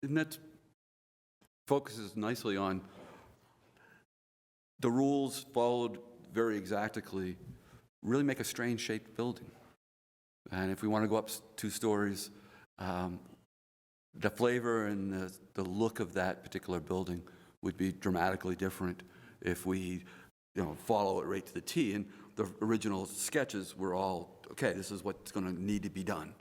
And that focuses nicely on the rules followed very exactly, really make a strange shaped building. And if we want to go up 2 stories, the flavor and the look of that particular building would be dramatically different if we, follow it right to the T. And the original sketches were all, okay, this is what's going to need to be done.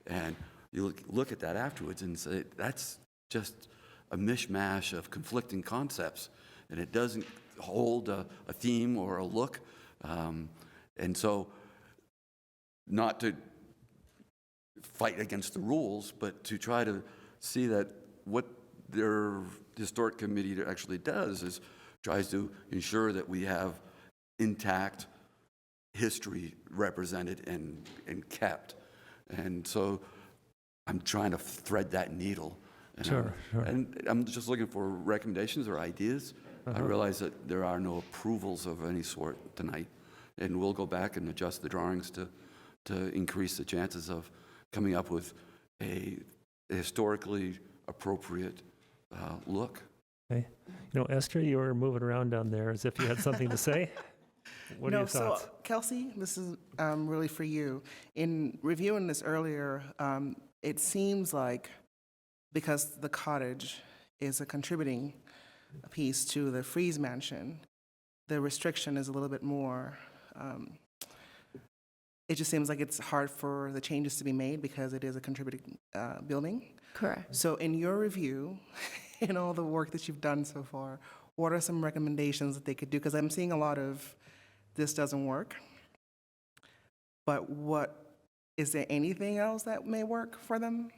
And you look at that afterwards and say, that's just a mishmash of conflicting concepts, and it doesn't hold a theme or a look. And so, not to fight against the rules, but to try to see that what their historic committee actually does is tries to ensure that we have intact history represented and kept. And so I'm trying to thread that needle. And Sure. And I'm just looking for recommendations or ideas. I realize that there are no approvals of any sort tonight, and we'll go back and adjust the drawings to increase the chances of coming up with a historically appropriate look. Okay. Esther, you were moving around down there as if you had something to say. What are your thoughts? So Kelsey, this is really for you. In reviewing this earlier, it seems like because the cottage is a contributing piece to the Freeze Mansion, the restriction is a little bit more. It just seems like it's hard for the changes to be made because it is a contributing building. Correct. So in your review, in all the work that you've done so far, what are some recommendations that they could do? Because I'm seeing a lot of this doesn't work. But is there anything else that may work for them?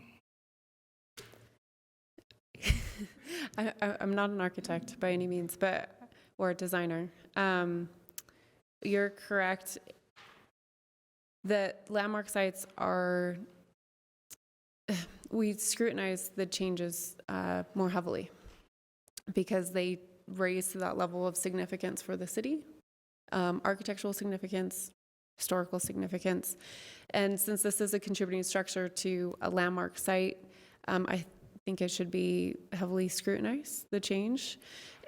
I'm not an architect by any means, or a designer. You're correct that landmark sites are, we scrutinize the changes more heavily because they raise to that level of significance for the city, architectural significance, historical significance. And since this is a contributing structure to a landmark site, I think it should be heavily scrutinized, the change.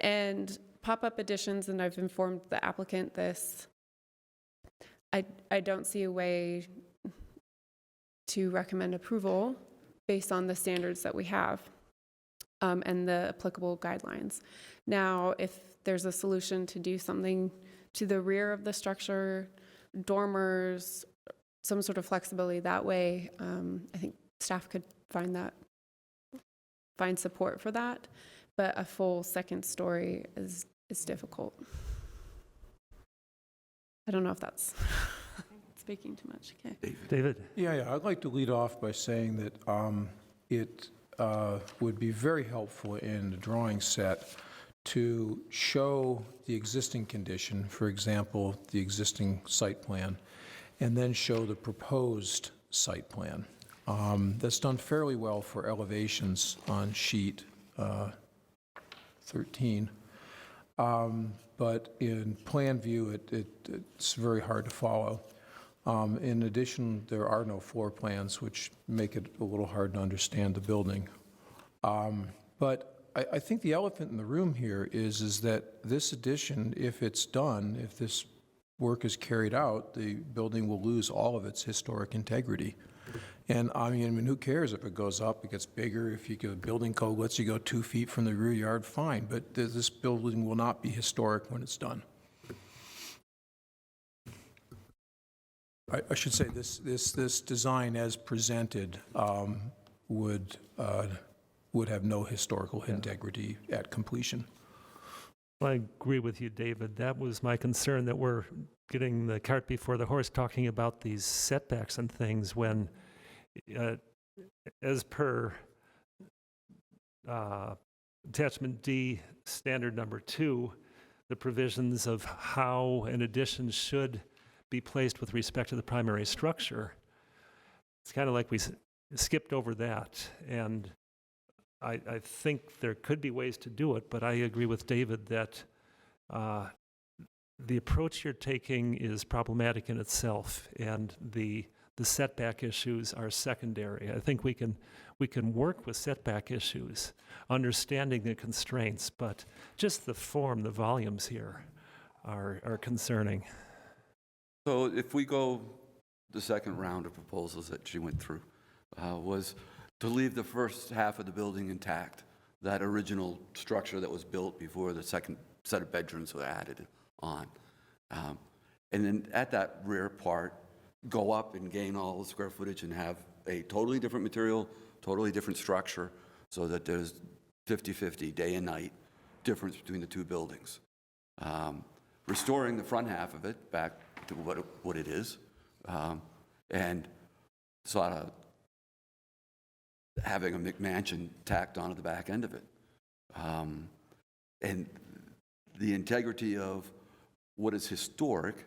And pop-up additions, and I've informed the applicant this, I don't see a way to recommend approval based on the standards that we have and the applicable guidelines. Now, if there's a solution to do something to the rear of the structure, dormers, some sort of flexibility that way, I think staff could find support for that, but a full second story is difficult. I don't know if that's speaking too much. Okay. David? Yeah, I'd like to lead off by saying that it would be very helpful in the drawing set to show the existing condition, for example, the existing site plan, and then show the proposed site plan. That's done fairly well for elevations on sheet 13. But in plan view, it's very hard to follow. In addition, there are no floor plans, which make it a little hard to understand the building. But I think the elephant in the room here is that this addition, if it's done, if this work is carried out, the building will lose all of its historic integrity. And I mean, who cares if it goes up, it gets bigger, if you go, building code lets you go 2 feet from the rear yard, fine, but this building will not be historic when it's done. I should say this design as presented would have no historical integrity at completion. I agree with you, David. That was my concern, that we're getting the cart before the horse, talking about these setbacks and things when, as per attachment D, standard number 2, the provisions of how an addition should be placed with respect to the primary structure. It's kind of like we skipped over that, and I think there could be ways to do it, but I agree with David that the approach you're taking is problematic in itself, and the the setback issues are secondary. I think we can work with setback issues, understanding the constraints, but just the form, the volumes here are concerning. So if we go the second round of proposals that she went through, was to leave the first half of the building intact, that original structure that was built before the second set of bedrooms were added on. And then at that rear part, go up and gain all the square footage and have a totally different material, totally different structure, so that there's 50-50, day and night, difference between the two buildings. Restoring the front half of it back to what it is, and sort of having a McMansion tacked onto the back end of it. And the integrity of what is historic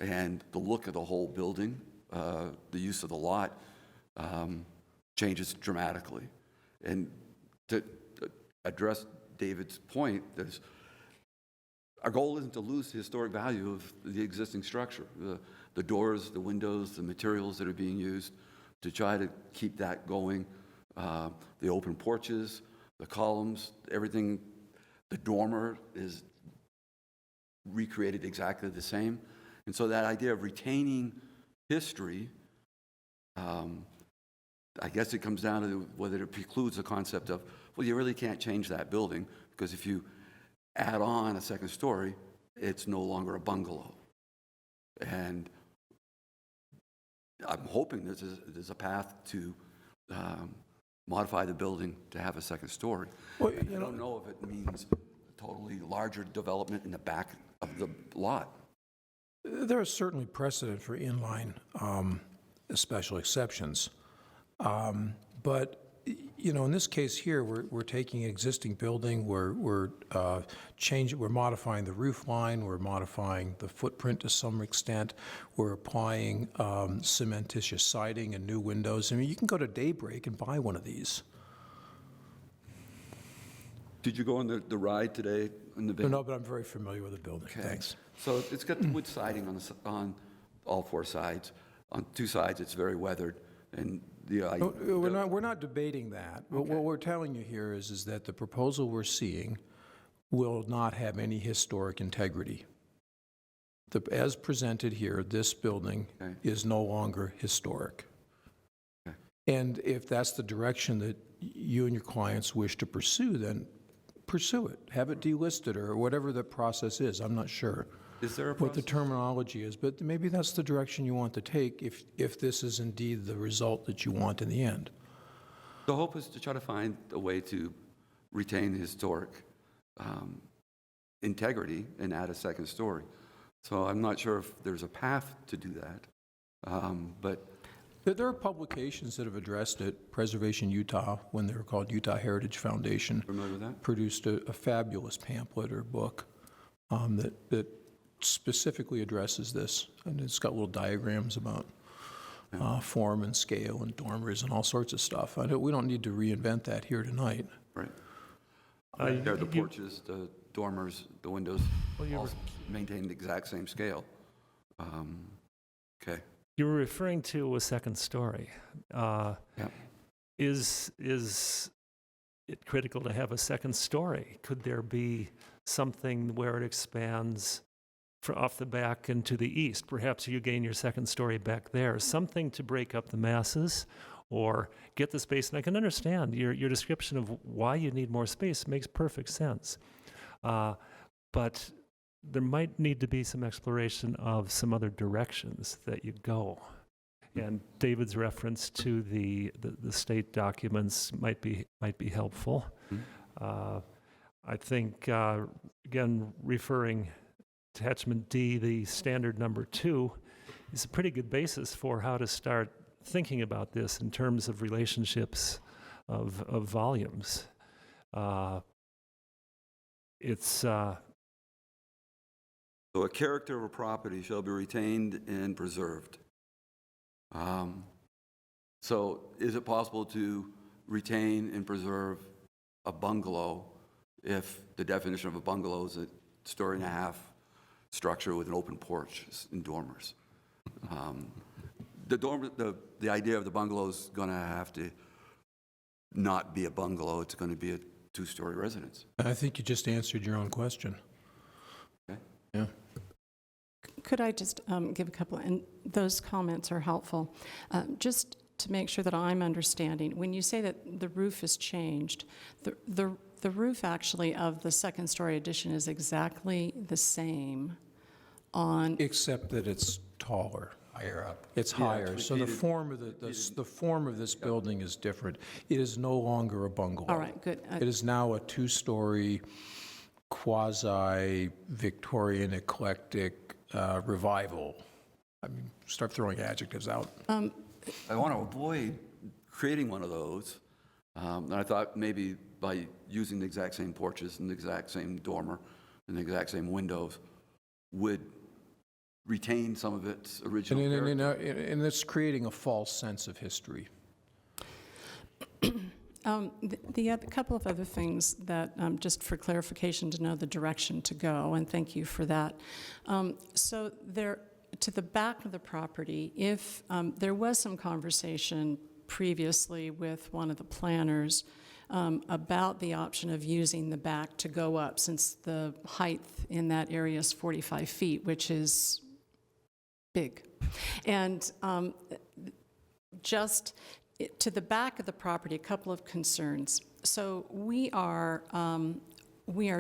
and the look of the whole building, the use of the lot, changes dramatically. And to address David's point, our goal isn't to lose the historic value of the existing structure, the doors, the windows, the materials that are being used, to try to keep that going, the open porches, the columns, everything. The dormer is recreated exactly the same. And so that idea of retaining history, I guess it comes down to whether it precludes the concept of, well, you really can't change that building, because if you add on a second story, it's no longer a bungalow. And I'm hoping there's a path to modify the building to have a second story. Well, I don't know if it means a totally larger development in the back of the lot. There is certainly precedent for inline special exceptions. But, in this case here, we're taking an existing building, we're modifying the roof line, we're modifying the footprint to some extent, we're applying cementitious siding and new windows. I mean, you can go to Daybreak and buy one of these. Did you go on the ride today in the van? No, but I'm very familiar with the building. Okay. Thanks. So it's got the wood siding on all four sides. On two sides, it's very weathered, and We're not debating that. What we're telling you here is that the proposal we're seeing will not have any historic integrity. As presented here, this building Okay. is no longer historic. Okay. And if that's the direction that you and your clients wish to pursue, then pursue it. Have it delisted or whatever the process is. I'm not sure Is there a what the process? terminology is, but maybe that's the direction you want to take if this is indeed the result that you want in the end. The hope is to try to find a way to retain historic integrity and add a second story. So I'm not sure if there's a path to do that, but There are publications that have addressed it. Preservation Utah, when they were called Utah Heritage Foundation, familiar with that? produced a fabulous pamphlet or book that specifically addresses this, and it's got little diagrams about form and scale and dormers and all sorts of stuff. We don't need to reinvent that here tonight. Right. Uh, There are the you- porches, the dormers, the windows, Well, you all were- maintain the exact same scale. Okay. You were referring to a second story. Yeah. Is it critical to have a second story? Could there be something where it expands off the back and to the east? Perhaps you gain your second story back there. Something to break up the masses or get the space. And I can understand your description of why you need more space makes perfect sense. But there might need to be some exploration of some other directions that you go. And David's reference to the state documents might be helpful. I think, again, referring to attachment D, the standard number 2, is a pretty good basis for how to start thinking about this in terms of relationships of volumes. So a character of a property shall be retained and preserved. So is it possible to retain and preserve a bungalow if the definition of a bungalow is a story and a half structure with an open porch and dormers? the idea of the bungalow is going to have to not be a bungalow, it's going to be a two-story residence. I think you just answered your own question. Okay. Yeah. Could I just give a couple, and those comments are helpful. Just to make sure that I'm understanding, when you say that the roof has changed, the roof actually of the second-story addition is exactly the same on, Except that it's taller. Higher up. It's Yeah, higher, it's so the repeated- form of the form of this building is different. It is no longer a bungalow. all right, good. It is now a two-story quasi-Victorian eclectic revival. I mean, start throwing adjectives out. I want to avoid creating one of those. And I thought maybe by using the exact same porches and the exact same dormer and the exact same windows would retain some of its original character. And it's creating a false sense of history. The other couple of other things that, just for clarification, to know the direction to go, and thank you for that. So there, to the back of the property, if there was some conversation previously with one of the planners about the option of using the back to go up, since the height in that area is 45 feet, which is big. And just to the back of the property, a couple of concerns. So we are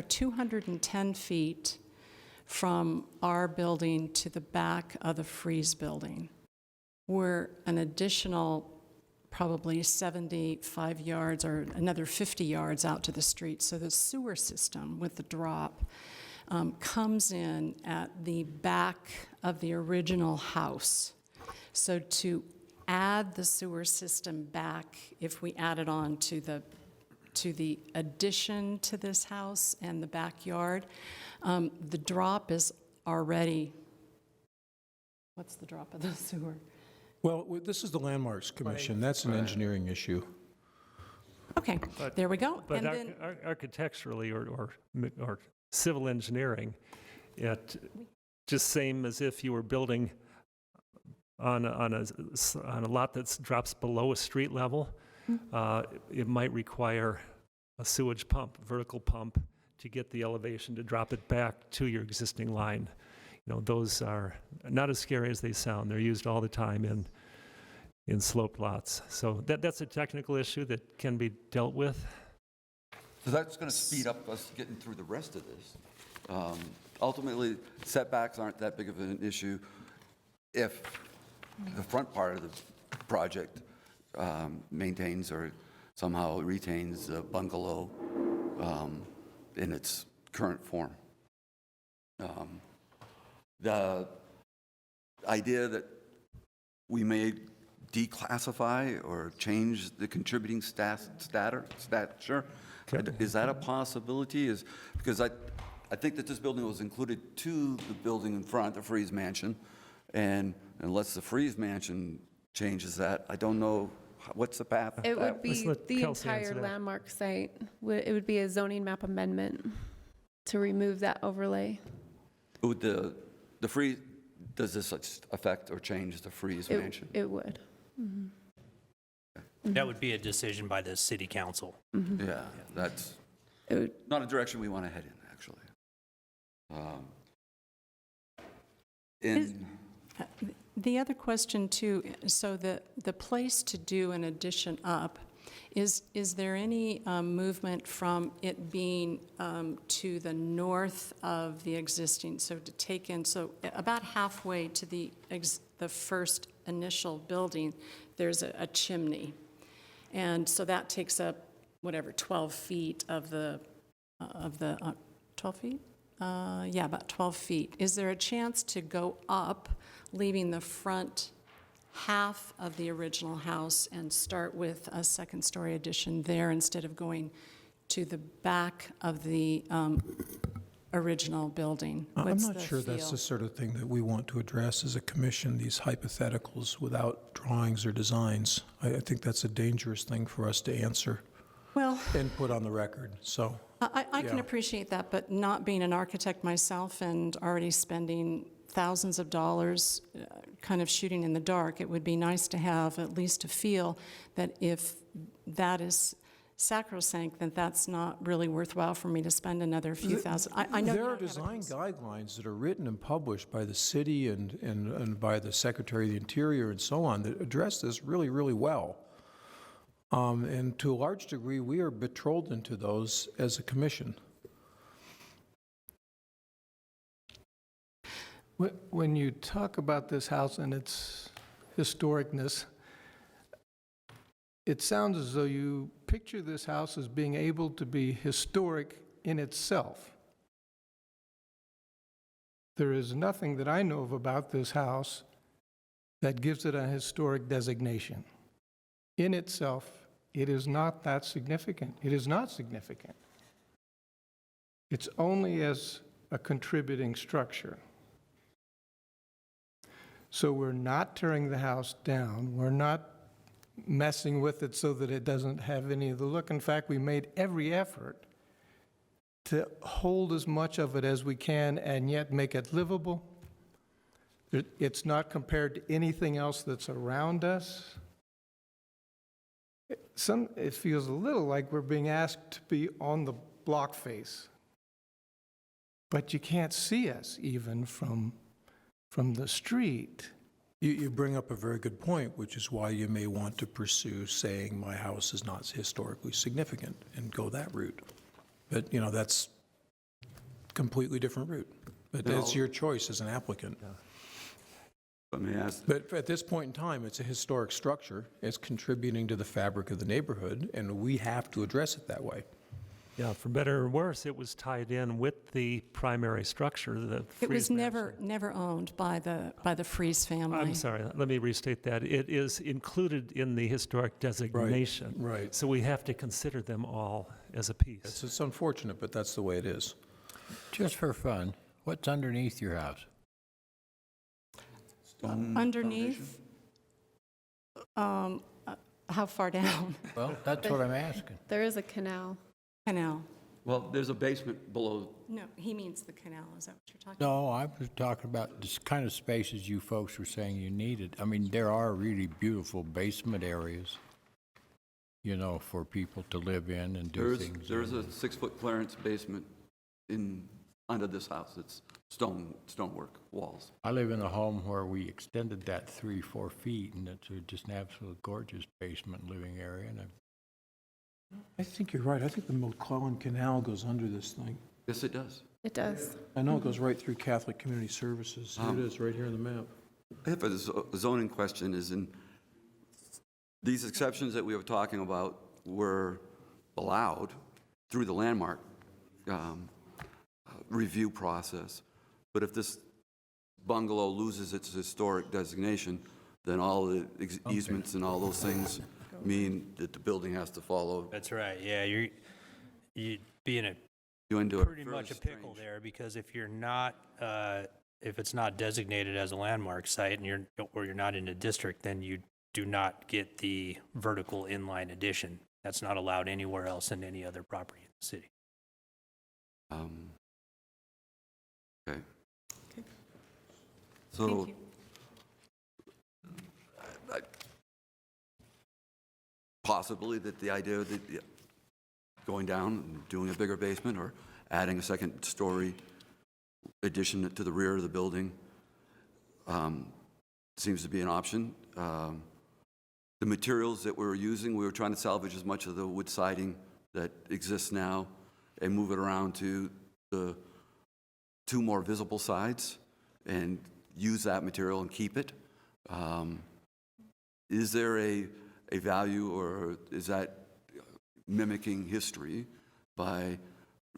210 feet from our building to the back of the Freeze building. We're an additional probably 75 yards or another 50 yards out to the street. So the sewer system with the drop comes in at the back of the original house. So to add the sewer system back, if we add it on to the addition to this house and the backyard, the drop is already, what's the drop of the sewer? Well, this is the Landmarks Commission. That's an engineering issue. Okay, there we go. But And then, architecturally or civil engineering, it just same as if you were building on a lot that drops below a street level, it might require a sewage pump, vertical pump, to get the elevation to drop it back to your existing line. You know, those are not as scary as they sound. They're used all the time in sloped lots. So that's a technical issue that can be dealt with. So that's going to speed up us getting through the rest of this. Ultimately, setbacks aren't that big of an issue if the front part of the project maintains or somehow retains the bungalow in its current form. The idea that we may declassify or change the contributing stature, is that a possibility? Because I think that this building was included to the building in front, the Freeze Mansion, and unless the Freeze Mansion changes that, I don't know, what's the path? It would Let's be let the Kelsey answer entire that. landmark site. It would be a zoning map amendment to remove that overlay. Would the Freeze, does this affect or change the Freeze Mansion? It would. That would be a decision by the city council. Yeah, that's It would, not a direction we want to head in, actually. the other question too, so the place to do an addition up, is there any movement from it being to the north of the existing, so to take in, so about halfway to the first initial building, there's a chimney. And so that takes up, whatever, 12 feet of the 12 feet? Yeah, about 12 feet. Is there a chance to go up, leaving the front half of the original house and start with a second-story addition there instead of going to the back of the original building? I'm What's not the sure that's feel? the sort of thing that we want to address as a commission, these hypotheticals without drawings or designs. I think that's a dangerous thing for us to answer Well, and put on the record, so. I can Yeah. appreciate that, but not being an architect myself and already spending thousands of dollars kind of shooting in the dark. It would be nice to have at least a feel that if that is sacrosanct, then that's not really worthwhile for me to spend another few thousand. I know There you are don't have a design cons- guidelines that are written and published by the city and by the Secretary of the Interior and so on that address this really, really well. And to a large degree, we are betrothed to those as a commission. When you talk about this house and its historicness, it sounds as though you picture this house as being able to be historic in itself. There is nothing that I know of about this house that gives it a historic designation. In itself, it is not that significant. It is not significant. It's only as a contributing structure. So we're not tearing the house down. We're not messing with it so that it doesn't have any of the look. In fact, we made every effort to hold as much of it as we can and yet make it livable. It's not compared to anything else that's around us. It feels a little like we're being asked to be on the block face. But you can't see us even from the street. You bring up a very good point, which is why you may want to pursue saying my house is not historically significant and go that route. But, that's a completely different route. But that's your choice as an applicant. Let me ask, But at this point in time, it's a historic structure. It's contributing to the fabric of the neighborhood, and we have to address it that way. Yeah, for better or worse, it was tied in with the primary structure, the It was Fries mansion. never owned by the Fries family. I'm sorry, let me restate that. It is included in the historic designation. Right. So we have to consider them all as a piece. It's unfortunate, but that's the way it is. Just for fun, what's underneath your house? stone Underneath, how far down? Well, that's what I'm asking. There is a canal. Canal. Well, there's a basement below. No, he means the canal. Is that what you're talking about? No, I was talking about this kind of spaces you folks were saying you needed. I mean, there are really beautiful basement areas, for people to live in and do things. There is in. a 6-foot clearance basement under this house. It's stonework walls. I live in a home where we extended that 3-4 feet, and it's just an absolute gorgeous basement living area. And I think you're right. I think the McClellan Canal goes under this thing. Yes, it does. It does. I know it goes right through Catholic Community Services. Here it is, right here on the map. I have a zoning question is in, these exceptions that we were talking about were allowed through the landmark review process. But if this bungalow loses its historic designation, then all the easements and all those things mean that the building has to follow. That's right, yeah, you'd be in a You into a pretty much a fairly pickle strange- there, because if you're not, if it's not designated as a landmark site and you're not in a district, then you do not get the vertical inline addition. That's not allowed anywhere else in any other property in the city. Okay. Okay. So, Thank you. possibly that the idea that going down and doing a bigger basement or adding a second-story addition to the rear of the building seems to be an option. The materials that we were using, we were trying to salvage as much of the wood siding that exists now and move it around to the 2 more visible sides and use that material and keep it. Is there a value, or is that mimicking history by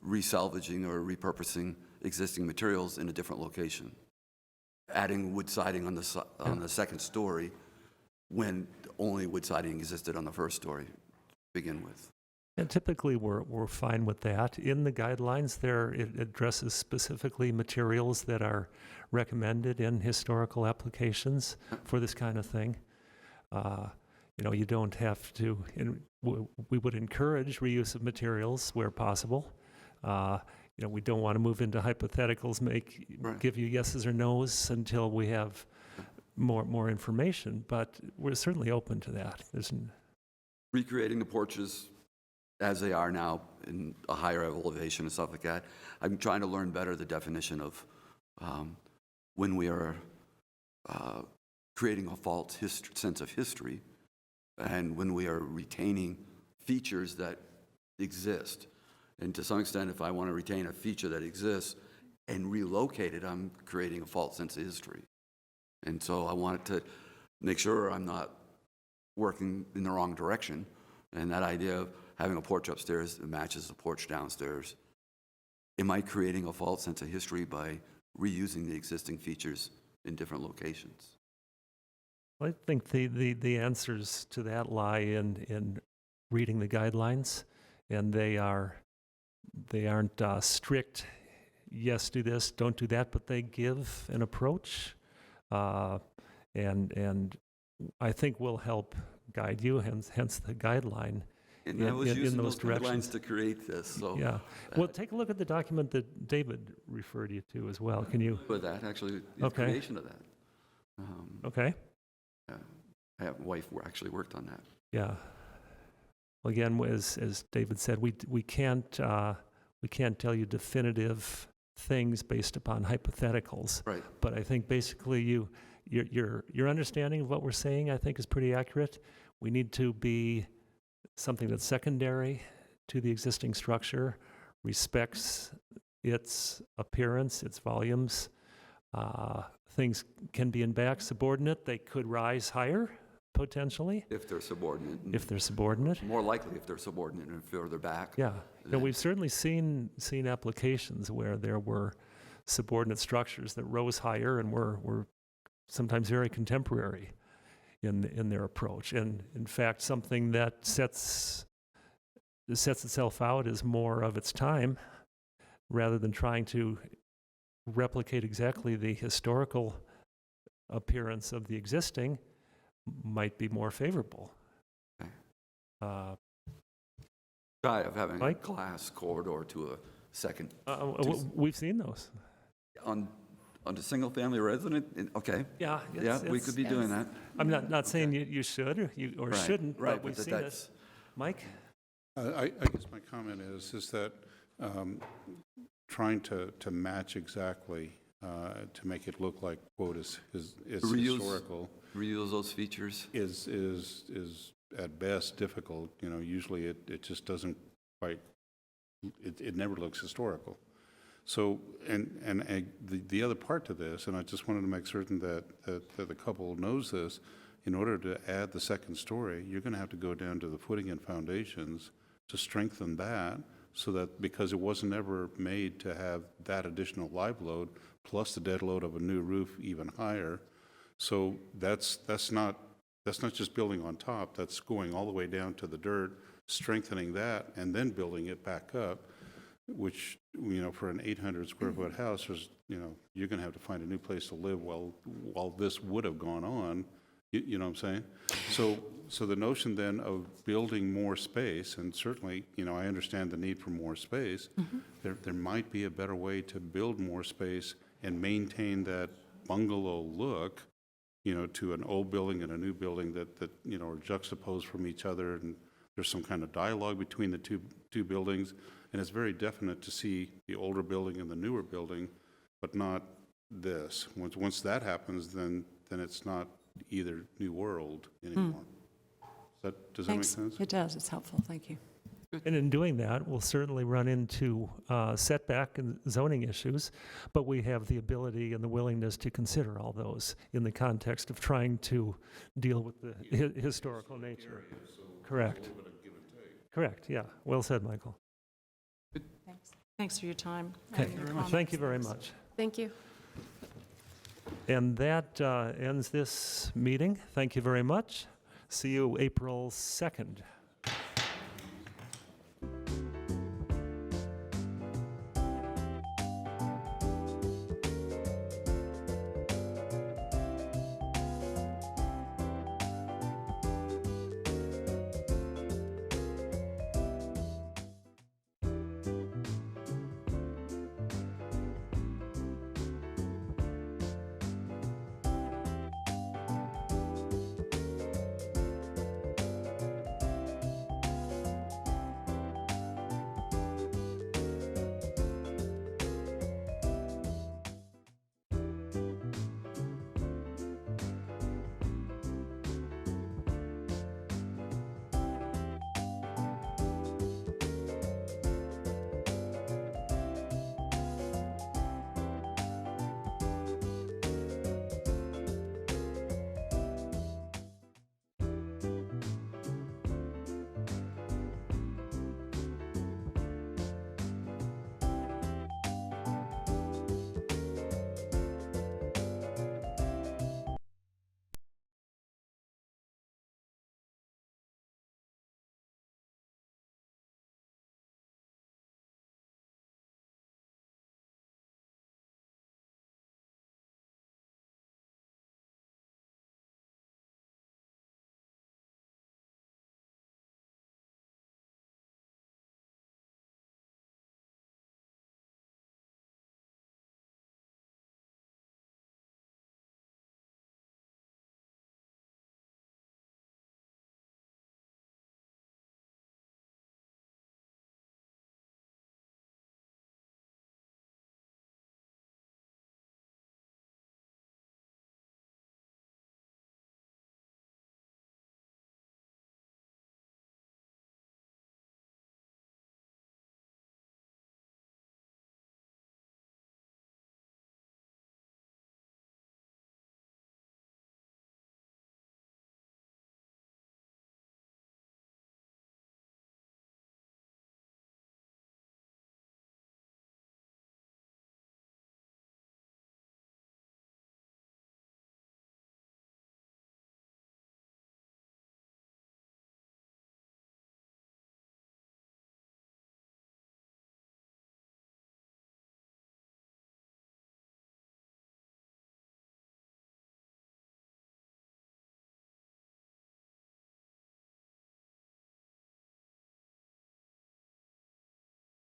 resalvaging or repurposing existing materials in a different location? Adding wood siding on the second story when only wood siding existed on the first story to begin with. And typically, we're fine with that. In the guidelines there, it addresses specifically materials that are recommended in historical applications for this kind of thing. You don't have to, we would encourage reuse of materials where possible. we don't want to move into hypotheticals, Right. give you yeses or nos until we have more information, but we're certainly open to that. Recreating the porches as they are now in a higher elevation and stuff like that. I'm trying to learn better the definition of when we are creating a false sense of history and when we are retaining features that exist. And to some extent, if I want to retain a feature that exists and relocate it, I'm creating a false sense of history. And so I wanted to make sure I'm not working in the wrong direction. And that idea of having a porch upstairs that matches the porch downstairs, am I creating a false sense of history by reusing the existing features in different locations? I think the answers to that lie in reading the guidelines, and they aren't strict, yes, do this, don't do that, but they give an approach, and I think will help guide you, hence the guideline. And I was in using those those guidelines directions. to create this, so. Yeah. Well, take a look at the document that David referred you to as well. Can you? With that, actually, the Okay. creation of that. Okay. I have a wife who actually worked on that. Yeah. Well, again, as David said, we can't tell you definitive things based upon hypotheticals. Right. But I think basically your understanding of what we're saying, I think, is pretty accurate. We need to be something that's secondary to the existing structure, respects its appearance, its volumes. Things can be in back subordinate. They could rise higher, potentially, If they're subordinate. if they're subordinate. More likely if they're subordinate and further back. Yeah, and we've certainly seen applications where there were subordinate structures that rose higher and were sometimes very contemporary in their approach. And in fact, something that sets itself out as more of its time, rather than trying to replicate exactly the historical appearance of the existing, might be more favorable. Okay. Uh, Of having a Mike? glass corridor to a second, we've seen those. on a single-family resident, okay. Yeah. Yeah, we could be doing that. I'm not saying you should or Right, shouldn't, right, but we've but seen it. that's- Mike? I guess my comment is that trying to match exactly, to make it look like, quote, is Reuse. historical, Reuse those features. is at best difficult. Usually it just doesn't quite, it never looks historical. So, and the other part to this, and I just wanted to make certain that the couple knows this, in order to add the second story, you're going to have to go down to the footing and foundations to strengthen that, so that, because it wasn't ever made to have that additional live load, plus the dead load of a new roof even higher. So that's not just building on top, that's going all the way down to the dirt, strengthening that, and then building it back up, which, for an 800 square foot house, you're going to have to find a new place to live while this would have gone on. You know what I'm saying? So the notion then of building more space, and certainly, I understand the need for more space. There might be a better way to build more space and maintain that bungalow look, to an old building and a new building that are juxtaposed from each other, and there's some kind of dialogue between the two buildings, and it's very definite to see the older building and the newer building, but not this. Once that happens, then it's not either new or old anymore. Does that make Thanks. sense? It does, it's helpful, thank you. And in doing that, we'll certainly run into setback and zoning issues, but we have the ability and the willingness to consider all those in the context of trying to deal with the historical nature. Correct. Correct, yeah. Well said, Michael. Thanks. Thanks for your time. Okay. and your Thank you comments. very much. Thank you. And that ends this meeting. Thank you very much. See you April 2nd.